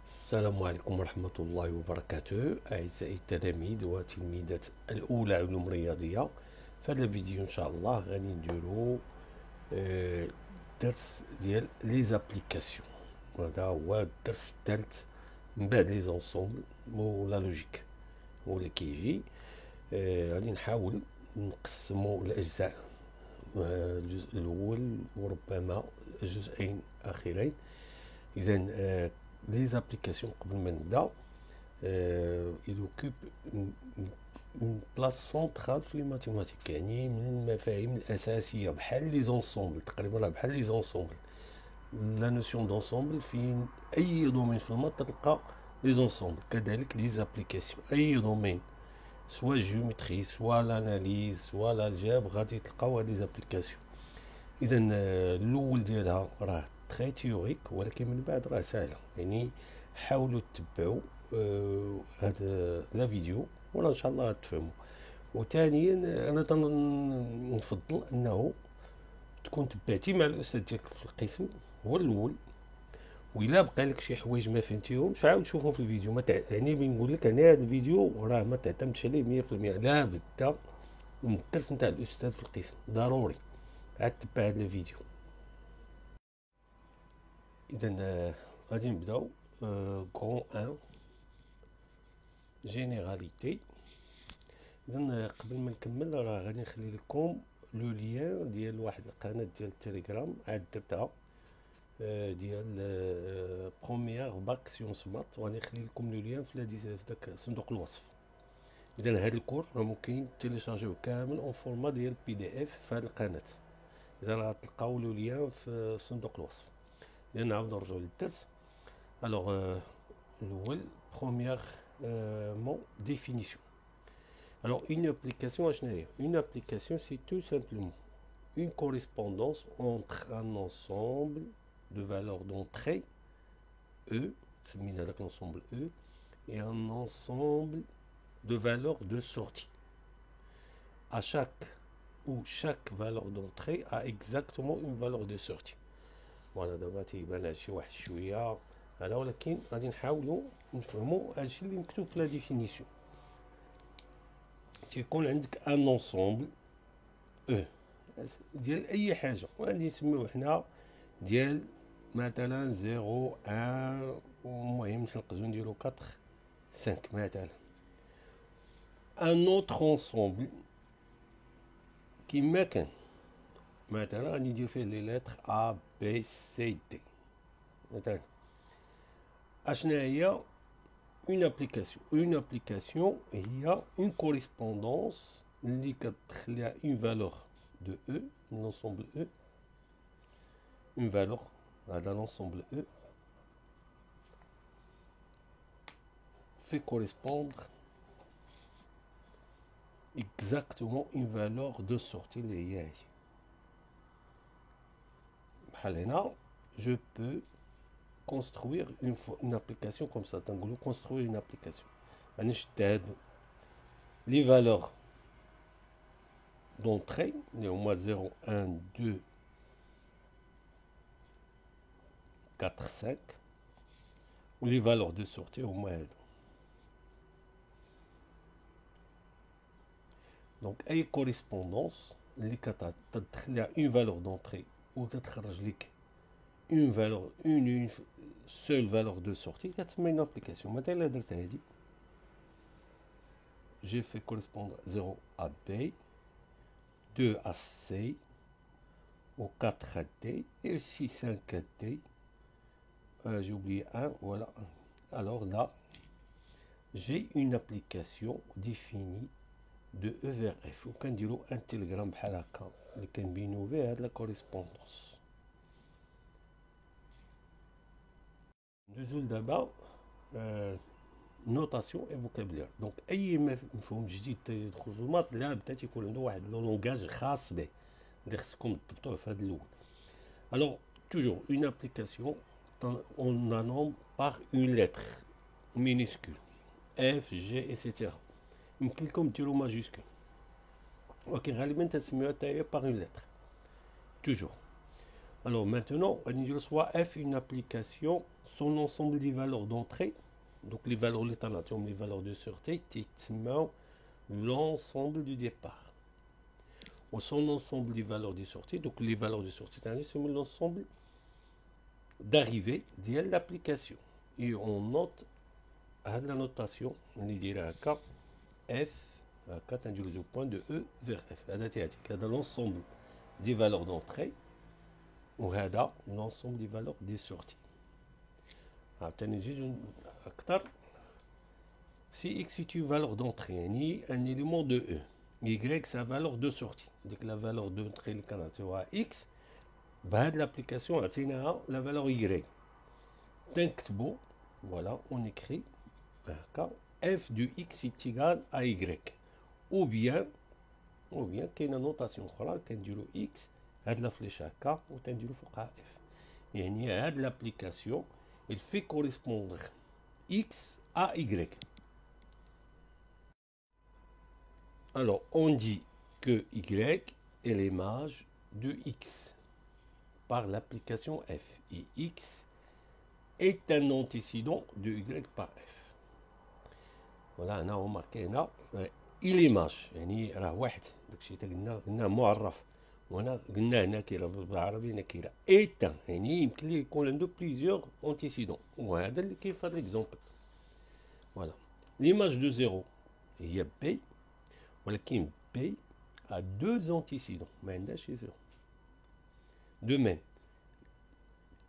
السلام عليكم ورحمة الله وبركاته أعزائي التلاميذ وتلميذات الأولى علوم رياضية. في هذا الفيديو إن شاء الله غادي نديرو درس ديال لي زابليكاسيون. هذا هو الدرس الثالث من بعد لي زونسومبل ولا لوجيك هو اللي كيجي. غادي نحاول نقسمو الأجزاء، الجزء الأول وربما الجزئين الأخيرين. إذا لي زابليكاسيون قبل ما نبدا il occupe une place centrale في الماتيماتيك، يعني من المفاهيم الأساسية بحال لي زونسومبل، تقريبا بحال لي زونسومبل. لا نوسيون دونسومبل في أي دومين في المات تلقى لي زونسومبل، كذلك لي زابليكاسيون أي دومين سوا جيومتري سوا لاناليز سوا الجبر غادي تلقاو هاد لي زابليكاسيون. إذا الأول ديالها راه تري تيوريك، ولكن من بعد راه سهله، يعني حاولوا تتبعوا هذا لا فيديو ولا ان شاء الله تفهموا. وثانيا انا نفضل انه تكون تبعتي مع الاستاذ ديالك في القسم هو الاول، وإلا بقى لك شي حوايج ما فهمتيهمش عاود شوفهم في الفيديو. ما يعني بنقول لك انا هذا الفيديو راه ما تعتمدش عليه 100%، لا بدا من الدرس نتاع الاستاذ في القسم ضروري عاد تبع هذا الفيديو. إذا غادي نبداو كرون ان جينيراليتي. إذا قبل ما نكمل راه غادي نخلي لكم لو ليان ديال واحد القناة ديال التليجرام عاد درتها، ديال بروميير باك سيونس مات، وغادي نخلي لكم لو ليان في داك صندوق الوصف. إذا هاد الكور راه ممكن تيليشارجيوه كامل اون فورما ديال PDF في هاد القناة. إذا راه تلقاو لو ليان في صندوق الوصف. لأن نعاود نرجعو للدرس. الوغ الأول premièrement définition. Alors une application شنو هي؟ Une application c'est tout simplement une correspondance entre un ensemble de valeurs d'entrée E, سمينا هذاك l'ensemble E, et un ensemble de valeurs de sortie. À chaque valeur d'entrée a exactement une valeur de sortie. وانا دابا تيبان هادشي واحد شويه هذا، ولكن غادي نحاولوا نفهموا هادشي اللي مكتوب في لا ديفينيسيون. تيكون عندك ان اونسومبل او ديال اي حاجه، وغادي نسميوه حنا ديال مثلا 0 1، المهم نقدروا نديرو 4 5 مثلا. ان اوتر اونسومبل كيما كان مثلا غادي ندير فيه لي لتر A B C D مثلا. اشنا هي une application هي une correspondance اللي كتخليها une valeur de E, l'ensemble E, une valeur هذا l'ensemble E fait correspondre exactement une valeur de sortie اللي هي هادي. بحال هنا je peux construire une application comme ça. تنقولوا construire une application، يعني نشد هادو لي فالور دونطري اللي هما 0 1 2 4 5، ولي فالور دو سورتي هما هادو. دونك اي كوريسبوندونس اللي كتدخل لها اون فالور دونطري وتتخرج لك une valeur une seule valeur de sortie كتسمى une application. مثلا درت هادي j'ai fait correspondre 0 à B, 2 à C, au 4 à D et 6 5 à D. J'ai oublié 1, voilà. Alors là j'ai une application définie de E vers F، وكنديرو un télégramme بحال هكا اللي كنبينو به هاد لا كوريسبوندونس. ندوزو دابا نوتاسيون اي فوكابولير. دونك اي مفهوم جديد تيدخل في المات لا بدا تيكون عنده واحد لونغاج خاص به اللي خصكم تضبطوه في هذا الاول. الوغ توجور اون ابليكاسيون اون لا نوم باغ اون لتر مينيسكول اف جي ايسيتيرا. يمكن لكم ديروا ماجيسكول، ولكن غالبا تسميوها حتى هي باغ اون لتر توجور. Alors maintenant, on dit soit f une application, son ensemble des valeurs d'entrée, donc les valeurs d'alternation, les valeurs de sûreté, typiquement l'ensemble du départ. Ou son ensemble des valeurs de sortie, donc les valeurs de sortie, c'est l'ensemble d'arrivée de l'application. Et on note à la notation, on dirait à f, à 4 le point de E vers F. هذا l'ensemble des valeurs d'entrée وهذا l'ensemble des valeurs de sortie. عاوتاني نزيدو أكثر. Si x est une valeur d'entrée, يعني un élément de E, y sa valeur de sortie. Donc la valeur d'entrée اللي كنعطيوها x بهاد l'application عطيناها la valeur y. تنكتبو voilà, on écrit f de x est égal à y. ou bien كاينه نوطاسيون اخرى كنديرو x هاد لا فليش هكا وتنديرو فوقها f. يعني هاد l'application il fait correspondre x à y. Alors on dit que y est l'image de x par l'application f et x est un antécédent de y par f. voilà انا remarqué هنا الإيماج يعني راه واحد داكشي قلنا معرف وهنا قلنا هنا كاينه بالعربي نكره ايتا يعني يمكن ليه يكون عنده بليزيور انتيسيدون وهذا اللي كاين في هذا ليكزومبل. فوالا ليماج دو زيرو هي بي ولكن بي ا دو انتيسيدون ما عندهاش زيرو. دو ميم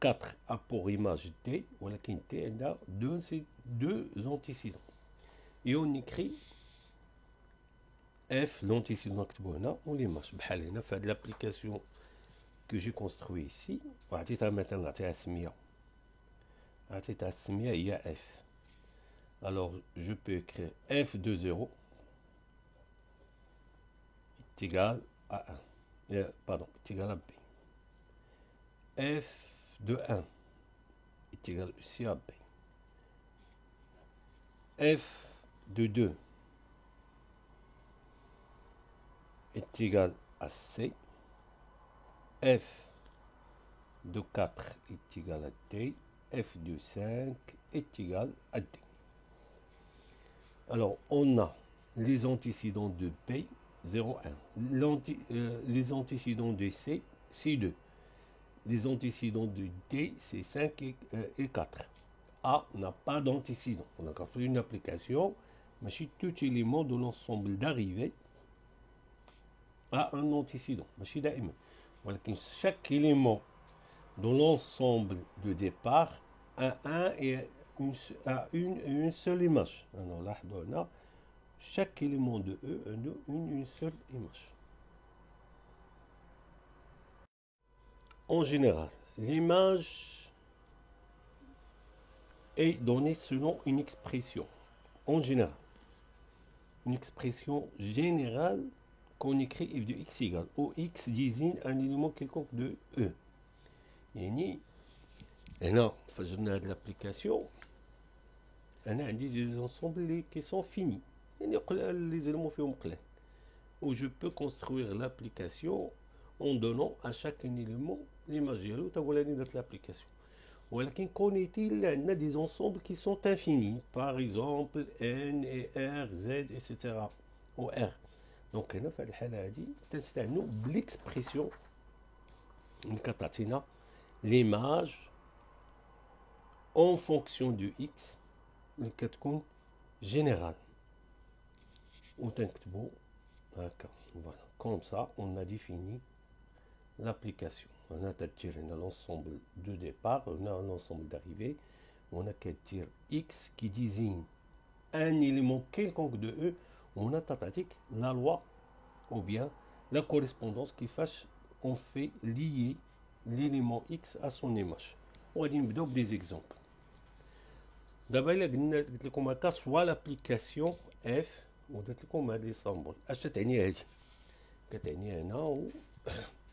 4 a pour image t ولكن t عندها deux antécédents. et on écrit f l'antécédent نكتبو هنا والإيماج بحال هنا في هاد l'application que j'ai construit ici وعطيتها مثلا نعطيها سمية هي f. alors je peux écrire f de 0 est égal à 1 pardon est égal à b. f de 1 est égal aussi à b. f de 2 est égal à C. F de 4 est égal à D. F de 5 est égal à D. Alors, on a les antécédents de P, 0, 1. Les antécédents de C, C2. Les antécédents de D, c'est 5 et 4. A n'a pas d'antécédent. On a encore fait une application, mais si tout élément de l'ensemble d'arrivée a un antécédent. ماشي دائما ولكن chaque élément de l'ensemble de départ a une seule image. Alors là, chaque élément de E a une seule image. En général, l'image est donnée selon une expression. En général, une expression générale qu'on écrit f de x égale où x désigne un élément quelconque de E. يعني هنا فجرنا هاد l'application أنا عندي des ensembles qui sont finis يعني les éléments فيهم قلال où je peux construire l'application en donnant à chaque élément l'image ديالو تا هو اللي درت l'application. ولكن كونيتي عندنا des ensembles qui sont infinis par exemple n et r z etc. ou r. دونك هنا في هذه الحاله هذه تستعملوا بالاكسبريسيون اللي كتعطينا ليماج اون فونكسيون دو اكس اللي كتكون جينيرال وتنكتبوا هكا. فوالا كوم سا اون ا ديفيني l'application. On a l'ensemble de départ, on a l'ensemble d'arrivée, on a كتير x qui désigne un élément quelconque de E. On a tatatique la loi ou bien la correspondance qui fasse qu'on fait lier l'élément x à son image. On va dire des exemples. D'abord, il y a soit l'application f ou des symboles.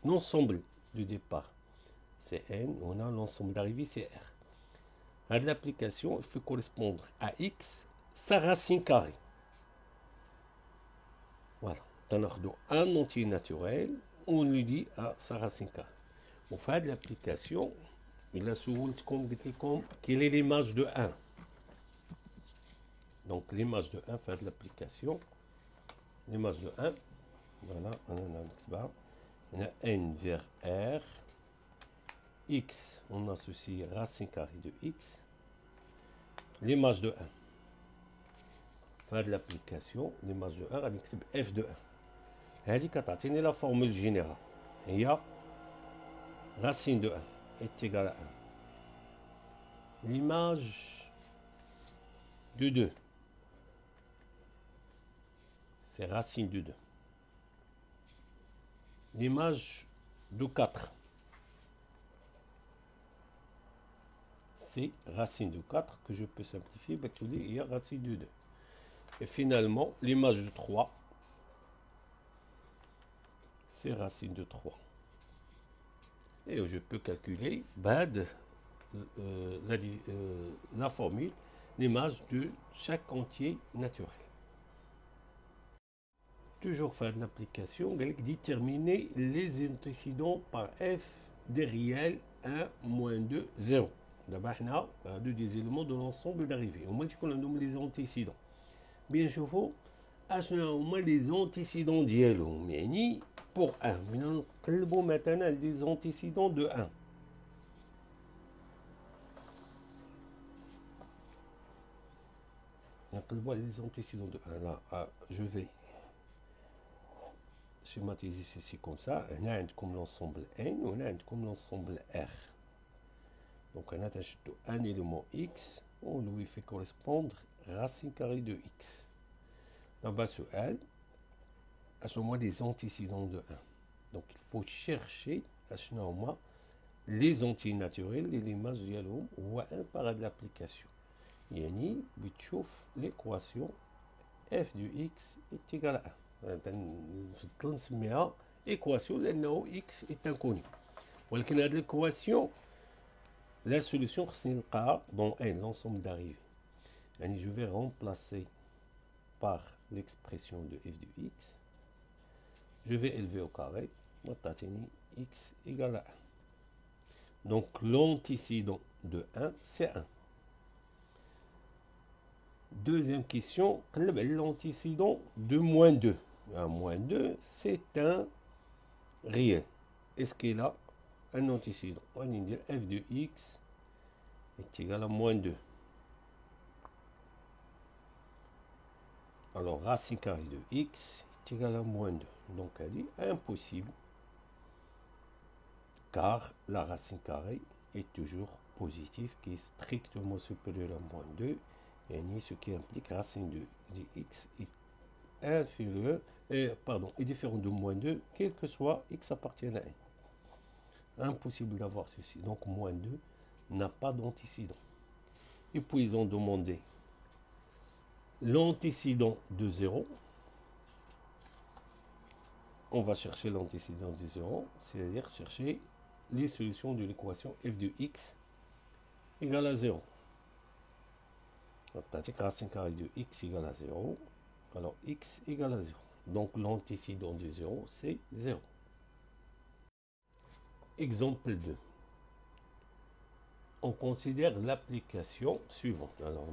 L'ensemble du départ c'est n, on a l'ensemble d'arrivée c'est r. À l'application, il faut correspondre à x sa racine carrée. Voilà, on a un entier naturel, on lui dit à sa racine carrée. On fait de l'application. Il a souvent comme quelle est l'image de 1. Donc l'image de 1 fait de l'application. L'image de 1. Voilà, on a n vers r. X, on associe racine carrée de x. L'image de 1. Fait de l'application. L'image de 1, on f de 1. هذه كتعطيني la formule générale. هي racine de 1 est égale à 1. L'image de 2, c'est racine de 2. L'image de 4, c'est racine de 4 que je peux simplifier. Il y a racine de 2. Et finalement, l'image de 3, c'est racine de 3. Et je peux calculer la formule, l'image de chaque entier naturel. Toujours faire de l'application, déterminer les antécédents par f des réels 1, moins 2, 0. D'abord, on a des éléments de l'ensemble d'arrivée. Au moins, on a les antécédents. Bien sûr, on a les antécédents ديالهم يعني pour 1. Maintenant, نقلبوا maintenant des antécédents de 1. نقلبوا les antécédents de 1. Là, je vais schématiser ceci comme ça. On a comme l'ensemble n, on a comme l'ensemble r. Donc on a un élément x, on lui fait correspondre racine carrée de x. Dans bas sur n, à ce moment des antécédents de 1. Donc il faut chercher à ce moment les entiers naturels et l'image ديالهم هو 1 par l'application. يعني بتشوف l'équation f du x est égal à 1. نفضل نسميها équation لأنه x est inconnu. ولكن هذه l'équation la solution خصني نلقاها dans n, l'ensemble d'arrivée. يعني je vais remplacer par l'expression de f de x. Je vais élever au carré. X égale à 1. Donc l'antécédent de 1, c'est 1. Deuxième question, l'antécédent de moins 2. Moins 2, c'est un réel. Est-ce qu'il a un antécédent? On va dire f de x est égal à moins 2. Alors, racine carrée de x est égal à moins 2. Donc, elle dit impossible, car la racine carrée est toujours positive, qui est strictement supérieure à moins 2, et ce qui implique racine de x est inférieur, est différent de moins 2, quel que soit x appartienne à n. Impossible d'avoir ceci. Donc, moins 2 n'a pas d'antécédent. Et puis, ils ont demandé l'antécédent de 0. On va chercher l'antécédent de 0, c'est-à-dire chercher les solutions de l'équation f de x égale à 0. C'est-à-dire racine carrée de x égale à 0. Alors x égale à 0. Donc l'antécédent de 0, c'est 0. Exemple 2. On considère l'application suivante. Alors,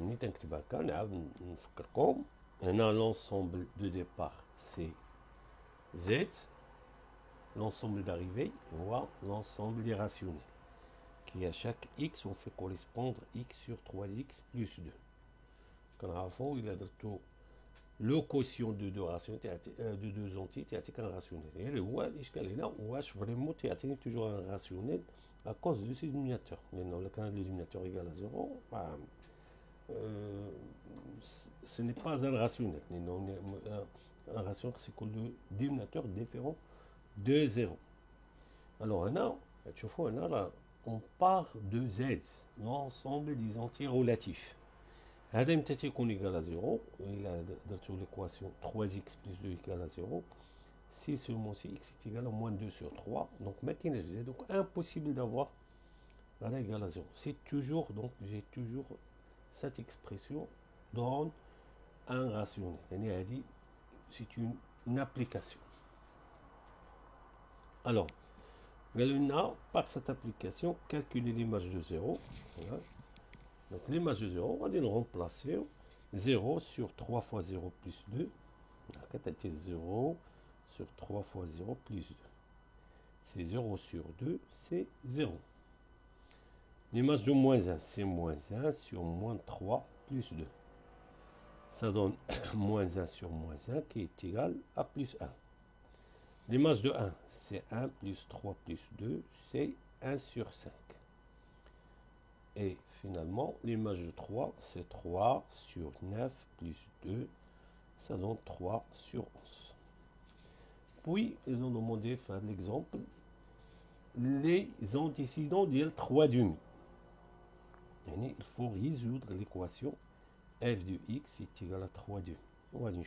on a l'ensemble de départ, c'est z. L'ensemble d'arrivée, on voit l'ensemble des rationnels. Qui à chaque x, on fait correspondre x sur 3x plus 2. Quand on a il a le quotient de deux rationnels, de deux entiers, il y a un rationnel. Et le vraiment, il y a toujours un rationnel à cause de ce dénominateur. Le canal de dénominateur égal à 0, ce n'est pas un rationnel. Un rationnel, c'est que le dénominateur différent de 0. Alors, on part de z, l'ensemble des entiers relatifs. هذا متى يكون égal à 0 إلا درتو l'équation 3x plus 2 égale à 0 si seulement si x est égal à moins 2 sur 3 donc ما كاينش z donc impossible d'avoir هذا égal à 0 c'est toujours donc j'ai toujours cette expression dans un rationnel يعني هذه c'est une application. Alors Par cette application, calculer l'image de 0. Voilà. Donc l'image de 0, on va dire remplacer 0 sur 3 fois 0 plus 2. 0 sur 3 fois 0 plus 2. C'est 0 sur 2, c'est 0. L'image de moins 1, c'est moins 1 sur moins 3 plus 2. Ça donne moins 1 sur moins 1 qui est égal à plus 1. L'image de 1, c'est 1 plus 3 plus 2, c'est 1 sur 5. Et finalement, l'image de 3, c'est 3 sur 9 plus 2, ça donne 3 sur 11. Puis, ils ont demandé, faire l'exemple, les antécédents de 3 demi. Il faut résoudre l'équation f de x est égal à 3 demi. On va dire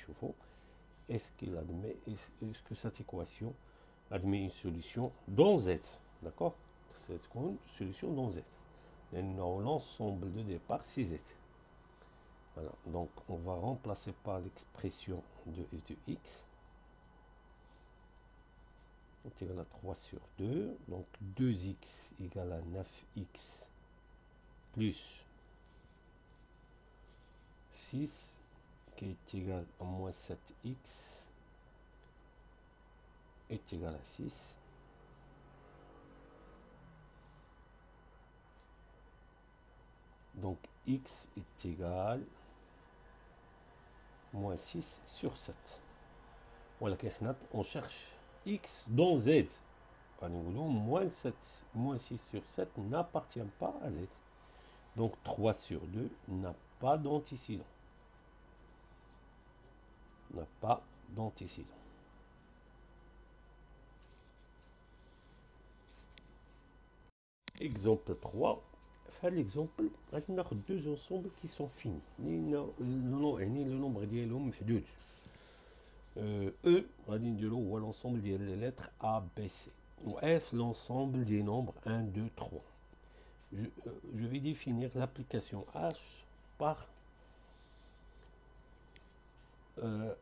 est-ce qu'il admet, est-ce que cette équation admet une solution dans z, d'accord? C'est une solution dans z. L'ensemble de départ, c'est z. Voilà, donc on va remplacer par l'expression de f de x est égal à 3 sur 2, donc 2x égale à 9x plus 6 qui est égal à moins 7x est égal à 6. Donc x est égal à moins 6 sur 7. Voilà, on cherche x dans z. Moins 7, moins 6 sur 7 n'appartient pas à z. Donc 3 sur 2 n'a pas d'antécédent. N'a pas d'antécédent. Exemple 3. Faire l'exemple, on a deux ensembles qui sont finis. Le nombre ديالهم محدود. E, on va dire l'ensemble des lettres A, B, C. Ou F, l'ensemble des nombres 1, 2, 3. Je vais définir l'application H par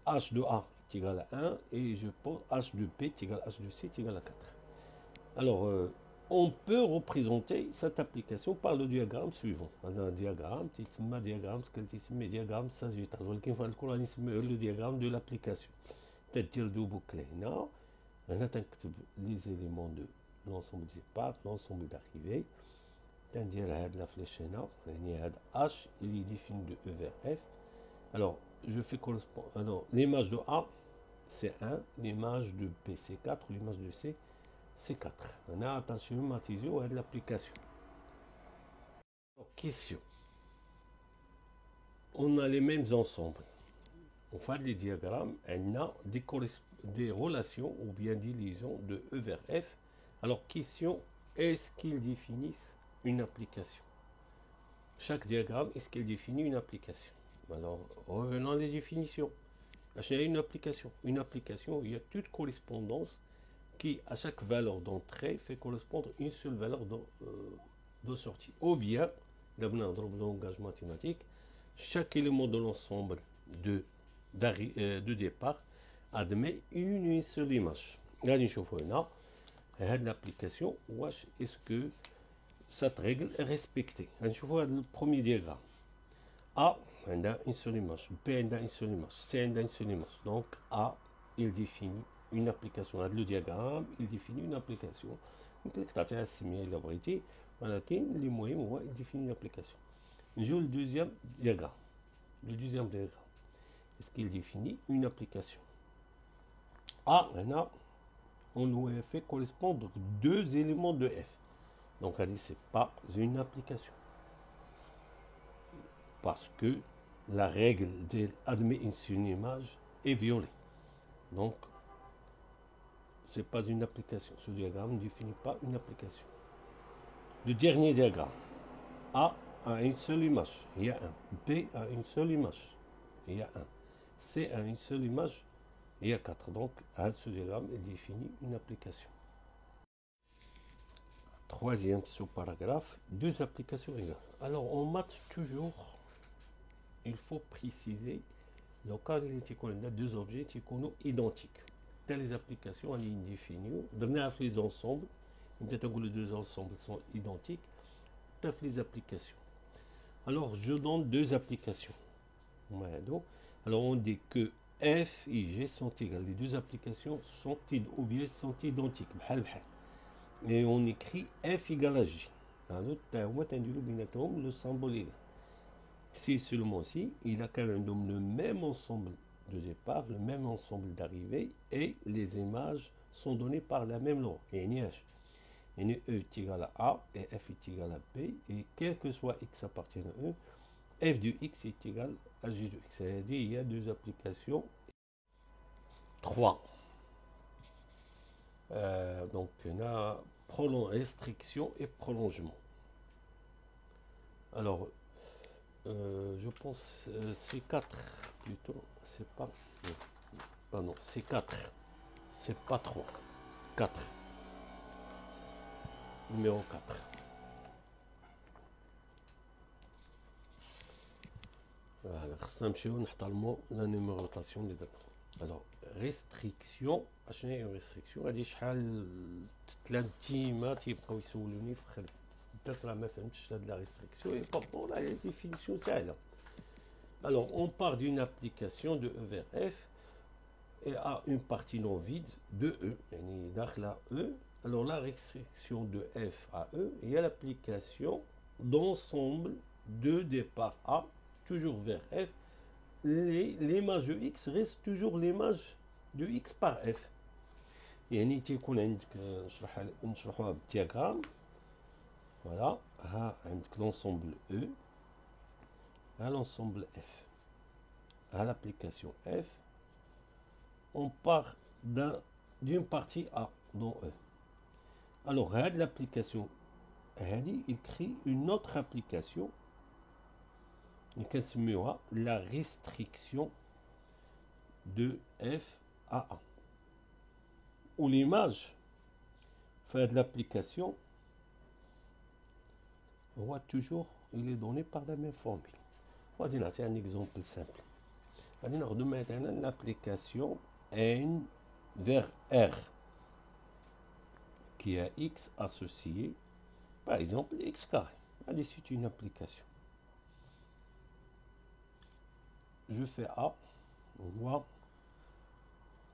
H de A est égal à 1 et je pose H de B est égal à H de C est égal à 4. Alors, on peut représenter cette application par le diagramme suivant. On a un diagramme, diagramme sagittal, le diagramme de l'application. C'est-à-dire double clé. On a les éléments de l'ensemble de départ, l'ensemble d'arrivée. C'est-à-dire la flèche H, il est défini de E vers F. Alors, je fais correspondre. Alors, l'image de A, c'est 1, l'image de B, c'est 4, l'image de C, c'est 4. On a attention à l'application. Question. On a les mêmes ensembles. On fait des diagrammes, on a des relations ou bien des liaisons de E vers F. Alors, question, est-ce qu'ils définissent une application? Chaque diagramme, est-ce qu'il définit une application? Alors, revenons à les définitions. Là, il y a une application. Une application où il y a toute correspondance qui, à chaque valeur d'entrée, fait correspondre une seule valeur de sortie. Ou bien, dans le langage mathématique, chaque élément de l'ensemble de départ admet une seule image. Là, on a l'application. Est-ce que cette règle est respectée? On a le premier diagramme. A, on a une seule image. B, on a une seule image. C, on a une seule image. Donc, A, il définit une application. Le diagramme, il définit une application. Donc, la vérité, les moyens, il définit une application. Je le deuxième diagramme. Le deuxième diagramme. Est-ce qu'il définit une application? A, on lui a fait correspondre deux éléments de F. Donc, on dit c'est pas une application. Parce que la règle d'admet une image est violée. Donc, ce n'est pas une application. Ce diagramme ne définit pas une application. Le dernier diagramme. A a une seule image. Il y a un. B a une seule image. Il y a un. C a une seule image. Il y a 4. Donc, ce diagramme définit une application. Troisième sous-paragraphe. Deux applications égales. Alors, en maths, toujours, il faut préciser le cas où on a deux objets qui sont identiques. Telles applications, on les définit, donner les ensembles, Les deux ensembles sont identiques. Les applications. Alors, je donne deux applications. Alors, on dit que F et G sont égales. Les deux applications sont identiques. Et on écrit F égale à G. Le symbole égal. Si seulement si, il a quand même le même ensemble de départ, le même ensemble d'arrivée, et les images sont données par la même loi. Et E est égal à A et F est égal à B, et quel que soit X appartient à E, F de X est égal à G de X. C'est-à-dire il y a deux applications. 3. Donc on a restriction et prolongement. Alors, je pense c'est 4 plutôt. C'est pas. Non, c'est 4. C'est pas 3. 4. Numéro 4. Voilà, la numérotation des dates. Alors, restriction, restriction, غادي شحال 3 تيمات يبقاو يسولوني في خدمة. Peut-être là, ma femme, la restriction et pas bon, la définition, c'est là. Alors, on part d'une application de E vers F et à une partie non vide de E. E. Alors, la restriction de F à E, il y a l'application d'ensemble de départ A, toujours vers F. L'image de X reste toujours l'image de X par F. يعني تيكون عندك نشرحوها بالدياغرام. Voilà, avec l'ensemble E, à l'ensemble F, à l'application F, on part d'une partie A dans E. Alors, l'application, il crée une autre application, qui la restriction de F à A. Où l'image fait de l'application, on voit toujours, il est donné par la même formule. On va dire un exemple simple. On va dire maintenant l'application N vers R qui a X associé, par exemple X carré. Allez, c'est une application. Je fais A, on voit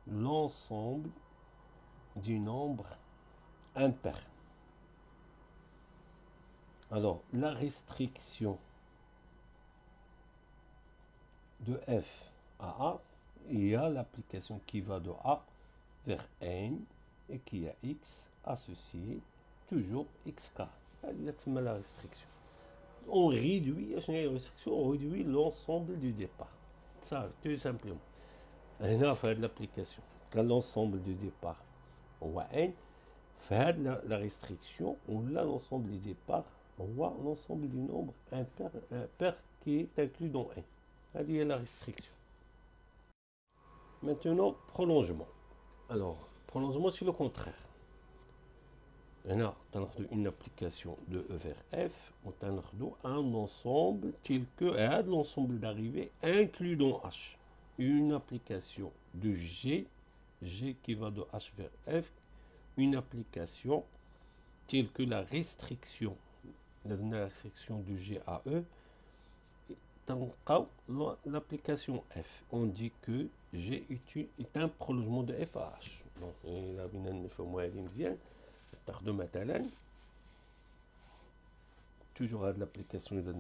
l'ensemble du nombre impair. Alors, la restriction de F à A, il y a l'application qui va de A vers N et qui a X associé, toujours X carré. C'est la restriction. On réduit l'ensemble du départ. Ça, tout simplement. On a fait de l'application. Quand l'ensemble du départ, on voit N, faire la restriction, on a l'ensemble du départ. On voit l'ensemble du nombre impair qui est inclus dans N. C'est-à-dire la restriction. Maintenant, prolongement. Alors, prolongement, c'est le contraire. On a une application de E vers F, on a un ensemble tel que l'ensemble d'arrivée inclus dans H. Une application de G qui va de H vers F, une application telle que la restriction de G à E, l'application F. On dit que G est un prolongement de F à H. Donc, il a bien toujours à l'application de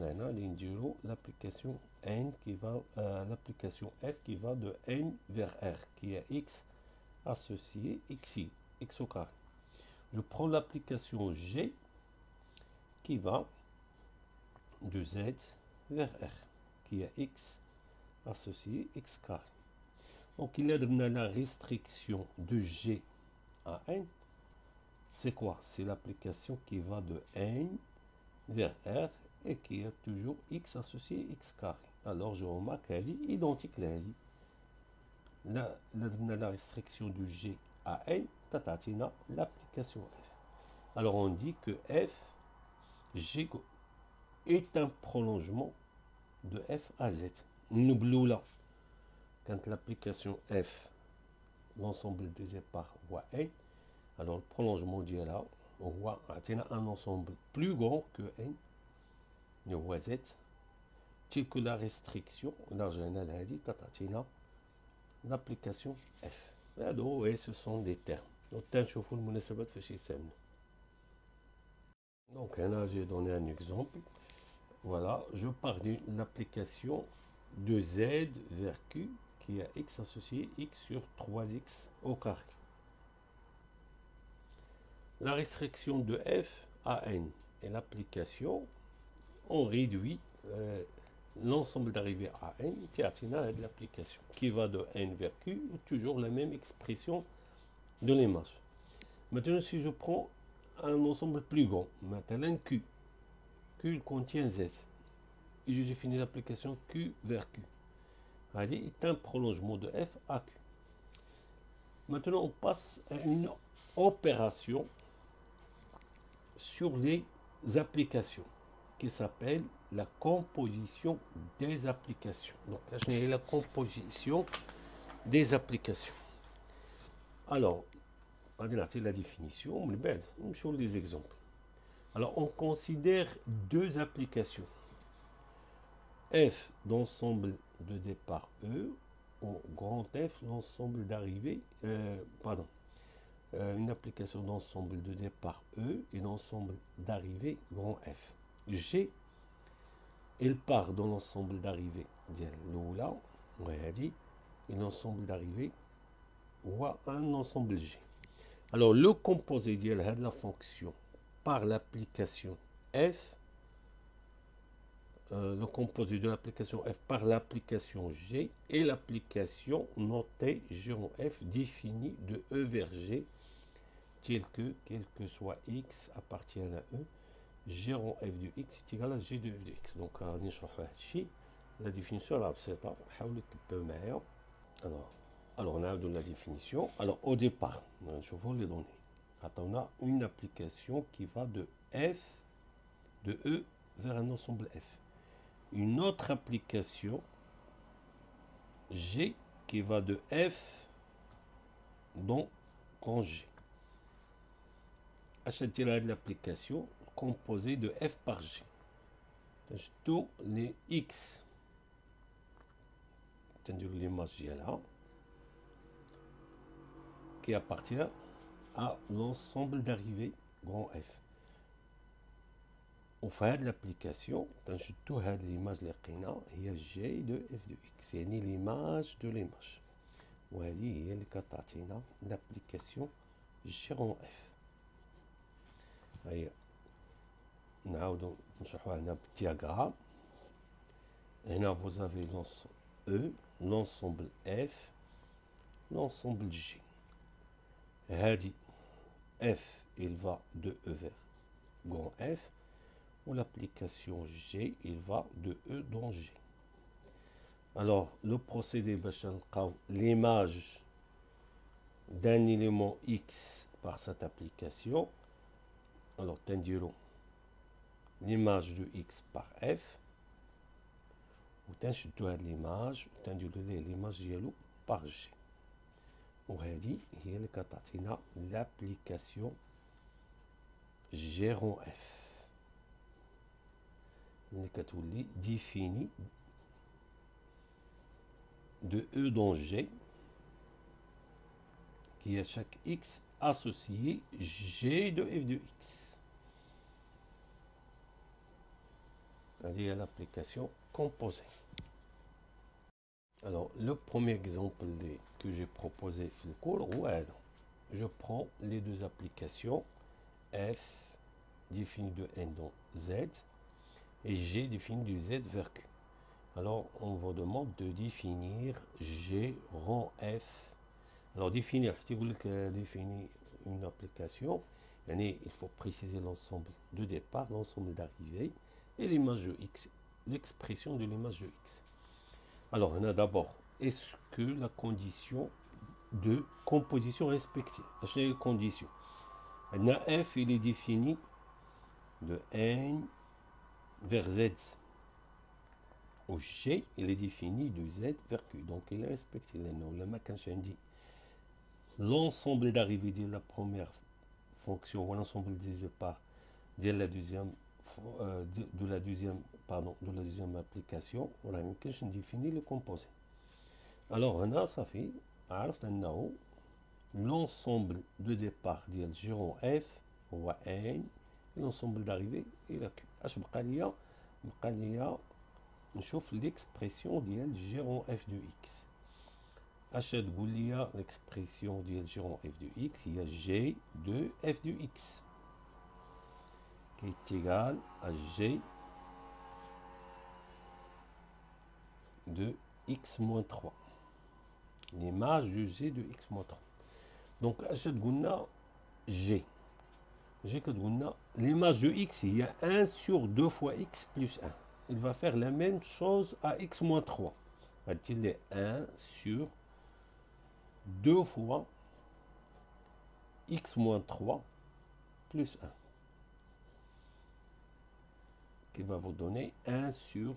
l'application N qui va l'application F qui va de N vers R qui est X associé X au carré. Je prends l'application G qui va de Z vers R qui est X associé X carré. Donc il y a la restriction de G à N. C'est quoi? C'est l'application qui va de N vers R et qui a toujours X associé X carré. Alors je remarque qu'elle est identique là. La restriction de G à N, l'application F. Alors on dit que F, G est un prolongement de F à Z. N'oublions là. Quand l'application F, l'ensemble des départs voit N, alors le prolongement dit là, هو عطينا ان ensemble plus grand que n اللي هو z تلك لا ريستريكسيون نرجعنا لهذه تعطينا l'application f. هادو et ce sont des termes. Donc تنشوفوا المناسبات فاش يسموا. Donc là j'ai donné un exemple. Voilà, je pars de l'application de z vers q qui a x associé x sur 3x au carré. La restriction de f à n et l'application, on réduit l'ensemble d'arrivées à n, de l'application qui va de n vers q, toujours la même expression de l'image. Maintenant, si je prends un ensemble plus grand, maintenant q, q contient z, et je définis l'application q vers q. C'est un prolongement de f à q. Maintenant, on passe à une opération sur les applications qui s'appelle la composition des applications. Donc là, je n'ai la composition des applications. Alors, on va dire la définition, on sur les exemples. Alors, on considère deux applications. F d'ensemble de départ E, ou grand F, l'ensemble d'arrivée, une application d'ensemble de départ E et d'ensemble d'arrivée grand F. G, elle part dans l'ensemble d'arrivée là, on a dit, et l'ensemble d'arrivée ou un ensemble G. Alors, le composé de la fonction par l'application F, le composé de l'application F par l'application G et l'application notée G en F définie de E vers G, tel que, quel que soit X appartient à E, G en F de X est égal à G de F de X. Donc, la définition là, c'est ça. Alors, on a de la définition. Alors, au départ, je vous les donner. On a une application qui va de F, de E vers un ensemble F. Une autre application G qui va de F dans grand G. Achetez l'application composée de F par G. Tous les X, l'image G là, qui appartient à l'ensemble d'arrivées grand F. On fait l'application, tout l'image il y a G de F de X, c'est l'image de l'image. وهذه هي اللي كتعطينا l'application G en F. هيا نعاودو نشرحوها هنا بالدياغرام. هنا vous avez l'ensemble E, l'ensemble F, l'ensemble G. هادي F il va de E vers grand F, ou l'application G il va de E dans G. Alors le procédé l'image d'un élément X par cette application. Alors تنديرو l'image de X par F وتنشدو هاد l'image وتنديرو l'image ديالو par G. وهذه هي اللي كتعطينا l'application G en F اللي كتولي définie de E dans G qui a chaque X associé G de F de X. C'est-à-dire l'application composée. Alors, le premier exemple que j'ai proposé dans le cours, je prends les deux applications F définies de N dans Z et G définies de Z vers Q. Alors, on vous demande de définir G rang F. Alors, définir une application, il faut préciser l'ensemble de départ, l'ensemble d'arrivée et l'image de X, l'expression de l'image de X. Alors, on a d'abord, est-ce que la condition de composition respective, la condition, F, il est défini de N vers Z. Au G, il est défini de Z vers Q. Donc, il est respecté. Le l'ensemble d'arrivée de la première fonction ou l'ensemble des départs de la deuxième application, on a défini le composé. Alors on a ça fait l'ensemble de départ ديال جيرون اف هو ان l'ensemble d'arrivée الى q. اش بقى ليا نشوف l'expression ديال جيرون اف دو اكس. اش تقول لي l'expression ديال جيرون اف دو اكس هي g de f de x qui est égal à g de x moins 3, l'image de g de x moins 3. Donc g l'image de x il y a 1 sur 2 fois x plus 1. Il va faire la même chose à x moins 3. Il est 1 sur 2 fois x moins 3 plus 1, qui va vous donner 1 sur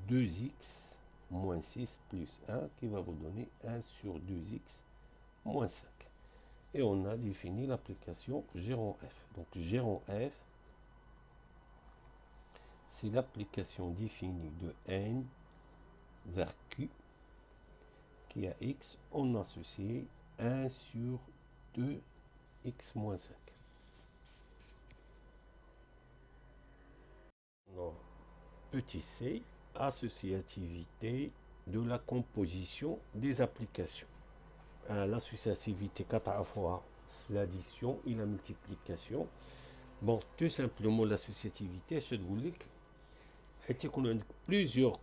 2x moins 6 plus 1, qui va vous donner 1 sur 2x moins 5. Et on a défini l'application Géron F. Donc Géron F, c'est l'application définie de n vers q qui a x, on associe 1 sur 2x moins 5. Alors, petit c, associativité de la composition des applications. L'associativité 4 fois l'addition et la multiplication. Bon, tout simplement l'associativité, je vous dis qu'on a plusieurs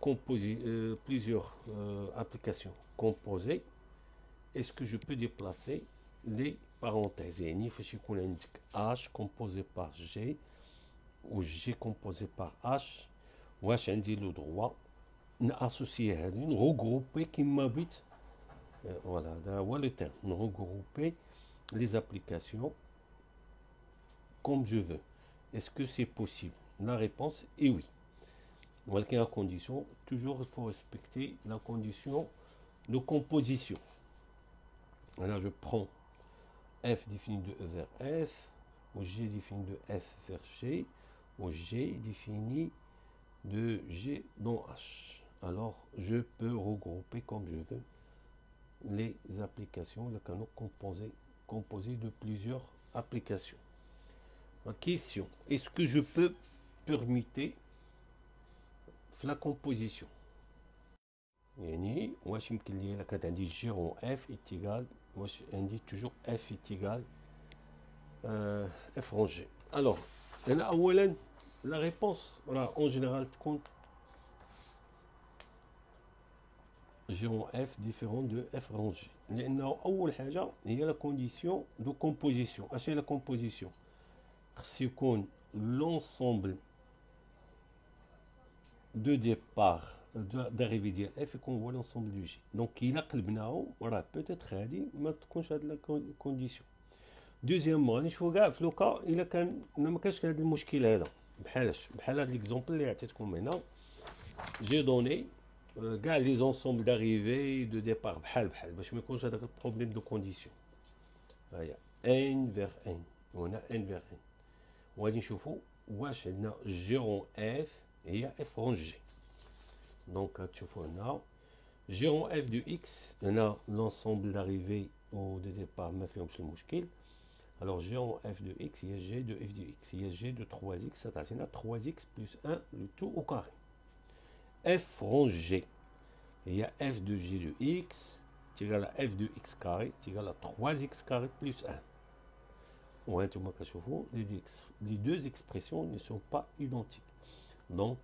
applications composées. Est-ce que je peux déplacer les parenthèses? Il faut qu'on ait H composé par G ou G composé par H. Ou H indique le droit d'associer, regrouper qui m'habite. Voilà, le terme, regrouper les applications comme je veux. Est-ce que c'est possible? La réponse est oui. Voilà, condition, toujours il faut respecter la condition de composition. Là, je prends f défini de E vers f, ou g défini de f vers g, ou g défini de g dans h. Alors, je peux regrouper comme je veux les applications, le canot composé de plusieurs applications. La question, est-ce que je peux permuter la composition? يعني واش يمكن لي الا كانت عندي جيرون اف est égal, واش عندي toujours f est égal f rangé. Alors هنا اولا la réponse voilà en général تكون جيرون اف ديفيرون دو اف رونجي، لانه اول حاجه هي لا كونديسيون دو كومبوزيسيون. اش هي لا كومبوزيسيون؟ خص يكون لونسومبل دو ديبار d'arrivée ديال اف يكون هو لونسومبل دو جي. دونك الا قلبناه راه بوتيتر غادي ما تكونش هاد لا كونديسيون. دوزيامون غادي نشوفو كاع في لوكا الا كان ما كانش هاد المشكل هذا، بحال هاد ليكزومبل اللي عطيتكم هنا. جي دوني كاع لي زونسومبل داريفي دو ديبار بحال باش ما يكونش هذاك البروبليم دو كونديسيون. هيا ان فيغ ان وهنا ان فيغ ان، وغادي نشوفوا واش عندنا جيرون اف هي اف رونج جي. دونك تشوفوا هنا جيرون اف دو اكس، هنا لونسومبل داريفي او دو ديبار ما فيهمش المشكل. Alors géant f de x, il y a g de f de x, il y a g de 3x, ça t'attend à 3x plus 1, le tout au carré. F range g, il y a f de g de x, c'est égal à f de x carré, c'est égal à 3x carré plus 1. Ouais, tu vois, les deux expressions ne sont pas identiques. Donc,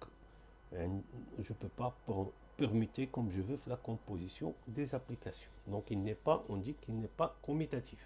je ne peux pas permuter comme je veux la composition des applications. Donc, on dit qu'il n'est pas commutatif.